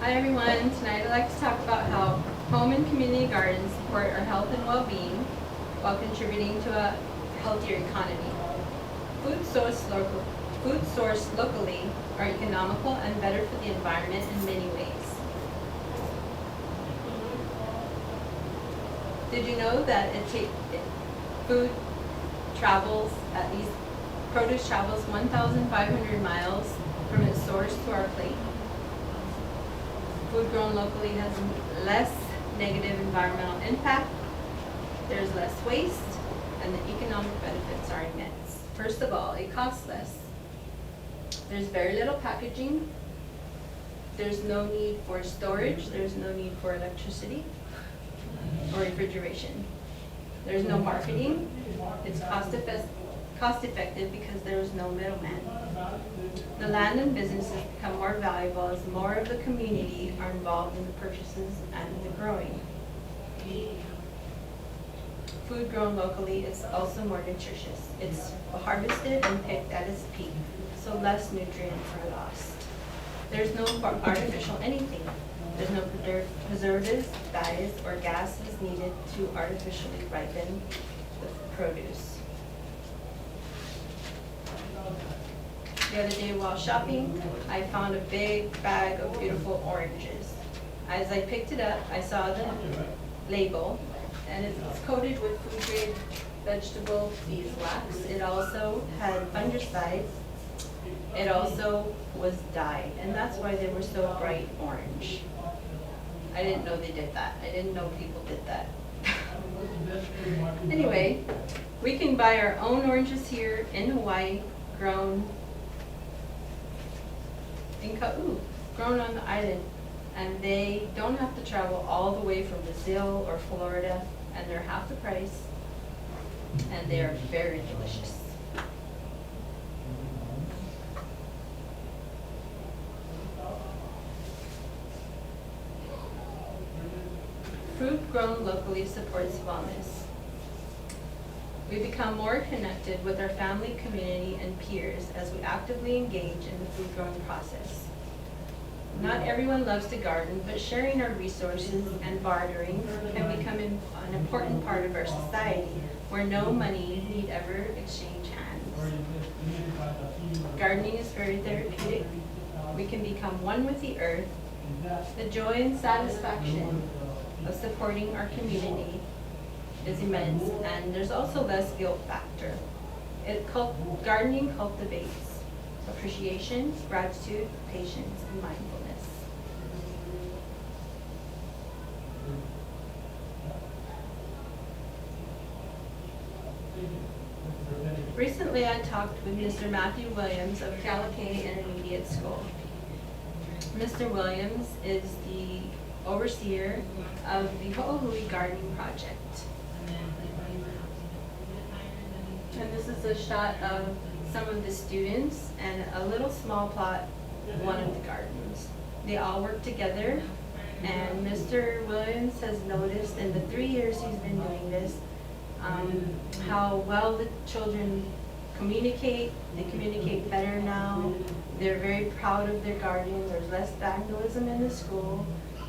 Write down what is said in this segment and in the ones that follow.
Hi everyone, tonight I'd like to talk about how home and community gardens support our health and well-being while contributing to a healthier economy. Food sourced locally are economical and better for the environment in many ways. Did you know that produce travels 1,500 miles from its source to our plate? Food grown locally has less negative environmental impact, there's less waste, and the economic benefits are immense. First of all, it costs less. There's very little packaging. There's no need for storage. There's no need for electricity or refrigeration. There's no marketing. It's cost effective because there is no middleman. The land and businesses become more valuable as more of the community are involved in the purchases and the growing. Food grown locally is also more nutritious. It's harvested and picked at its peak, so less nutrients are lost. There's no artificial anything. There's no preservatives, dyes, or gases needed to artificially ripen the produce. The other day while shopping, I found a big bag of beautiful oranges. As I picked it up, I saw the label, and it's coated with food-grade vegetable beeswax. It also had fungicides. It also was dyed, and that's why they were so bright orange. I didn't know they did that. I didn't know people did that. Anyway, we can buy our own oranges here in Hawaii, grown in Ka'u, grown on the island, and they don't have to travel all the way from Brazil or Florida, and they're half the price, and they are very delicious. Food grown locally supports wellness. We become more connected with our family, community, and peers as we actively engage in the food growing process. Not everyone loves to garden, but sharing our resources and bartering can become an important part of our society where no money need ever exchange hands. Gardening is very therapeutic. We can become one with the earth. The joy and satisfaction of supporting our community is immense, and there's also less guilt factor. Gardening cultivates appreciation, gratitude, patience, and mindfulness. Recently, I talked with Mr. Matthew Williams of Alapai Intermediate School. Mr. Williams is the overseer of the Ho'ohui Gardening Project. And this is a shot of some of the students and a little small plot, one of the gardens. They all work together, and Mr. Williams has noticed in the 3 years he's been doing this, how well the children communicate. They communicate better now. They're very proud of their garden. There's less vandalism in the school,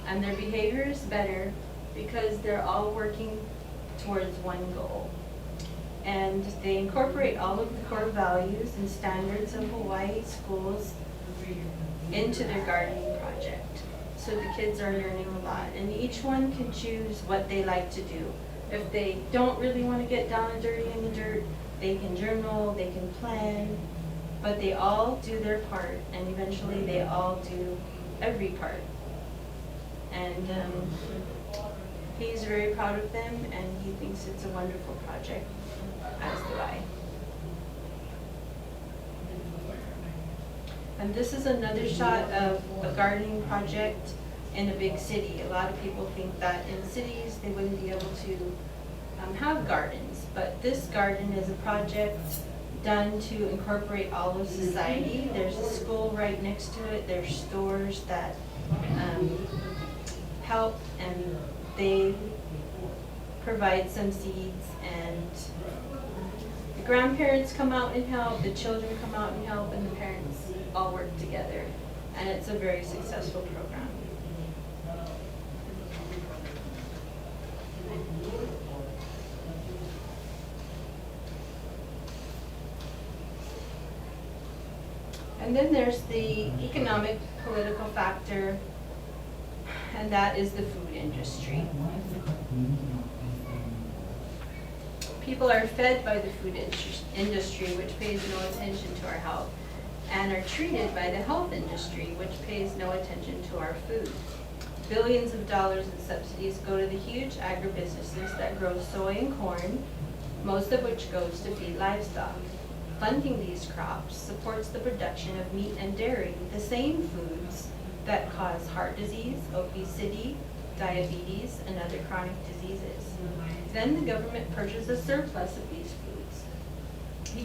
and their behavior is better because they're all working towards one goal. And they incorporate all of the core values and standards of Hawaii schools into their gardening project. So the kids are learning a lot, and each one can choose what they like to do. If they don't really want to get down and dirty in the dirt, they can journal, they can plan, but they all do their part, and eventually they all do every part. And he's very proud of them, and he thinks it's a wonderful project, as do I. And this is another shot of a gardening project in a big city. A lot of people think that in cities they wouldn't be able to have gardens, but this garden is a project done to incorporate all of society. There's a school right next to it. There's stores that help, and they provide some seeds, and the grandparents come out and help, the children come out and help, and the parents all work together, and it's a very successful program. And then there's the economic political factor, and that is the food industry. People are fed by the food industry, which pays no attention to our health, and are treated by the health industry, which pays no attention to our food. Billions of dollars in subsidies go to the huge agribusinesses that grow soy and corn, most of which goes to feed livestock. Funding these crops supports the production of meat and dairy, the same foods that cause heart disease, obesity, diabetes, and other chronic diseases. Then the government purchases a surplus of these foods. They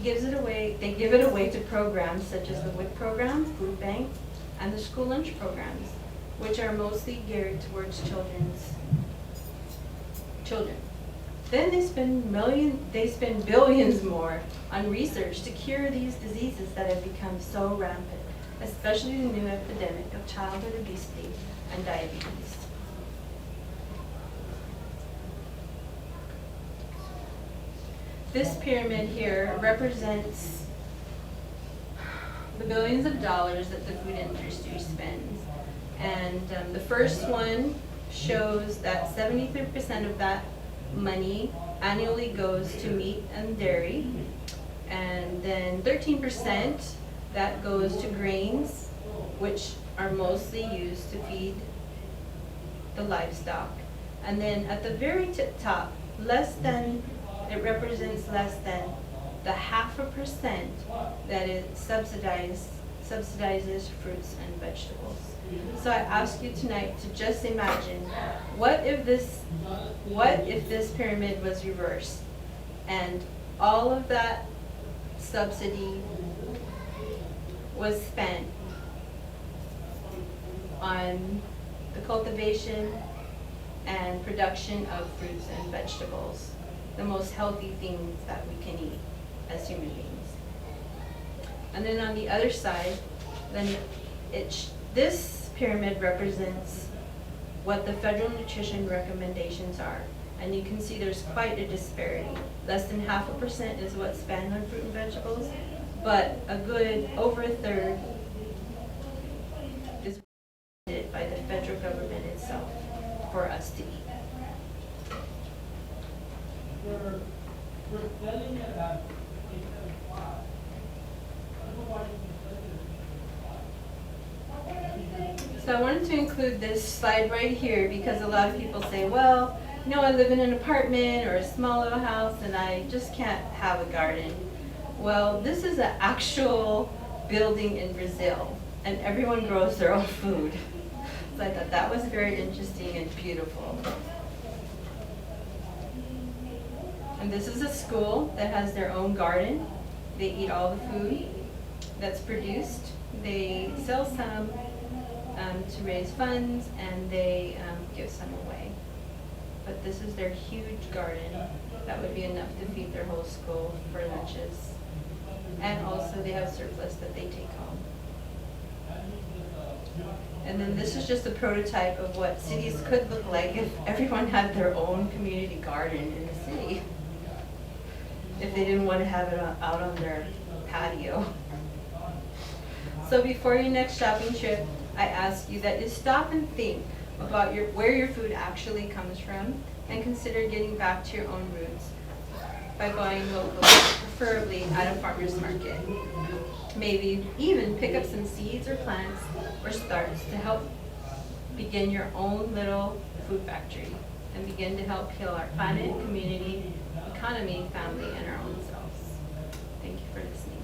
give it away to programs such as the WIC program, food bank, and the school lunch programs, which are mostly geared towards children. Then they spend billions more on research to cure these diseases that have become so rampant, especially the new epidemic of childhood obesity and diabetes. This pyramid here represents the billions of dollars that the food industry spends. And the first one shows that 73% of that money annually goes to meat and dairy, and then 13% that goes to grains, which are mostly used to feed the livestock. And then at the very top, it represents less than the 0.5% that it subsidizes fruits and vegetables. So I ask you tonight to just imagine, what if this pyramid was reversed and all of that subsidy was spent on the cultivation and production of fruits and vegetables, the most healthy things that we can eat as human beings. And then on the other side, this pyramid represents what the federal nutrition recommendations are. And you can see there's quite a disparity. Less than 0.5% is what's spent on fruit and vegetables, but a good over a third is by the federal government itself for us to eat. So I wanted to include this slide right here because a lot of people say, well, I live in an apartment or a small little house and I just can't have a garden. Well, this is an actual building in Brazil and everyone grows their own food. So I thought that was very interesting and beautiful. And this is a school that has their own garden. They eat all the food that's produced. They sell some to raise funds, and they give some away. But this is their huge garden that would be enough to feed their whole school for lunches. And also they have surplus that they take home. And then this is just a prototype of what cities could look like if everyone had their own community garden in the city. If they didn't want to have it out on their patio. So before your next shopping trip, I ask you that you stop and think about where your food actually comes from and consider getting back to your own roots by buying locally, preferably at a farmer's market. Maybe even pick up some seeds or plants or starts to help begin your own little food factory and begin to help heal our planet, community, economy, family, and our own selves. Thank you for listening.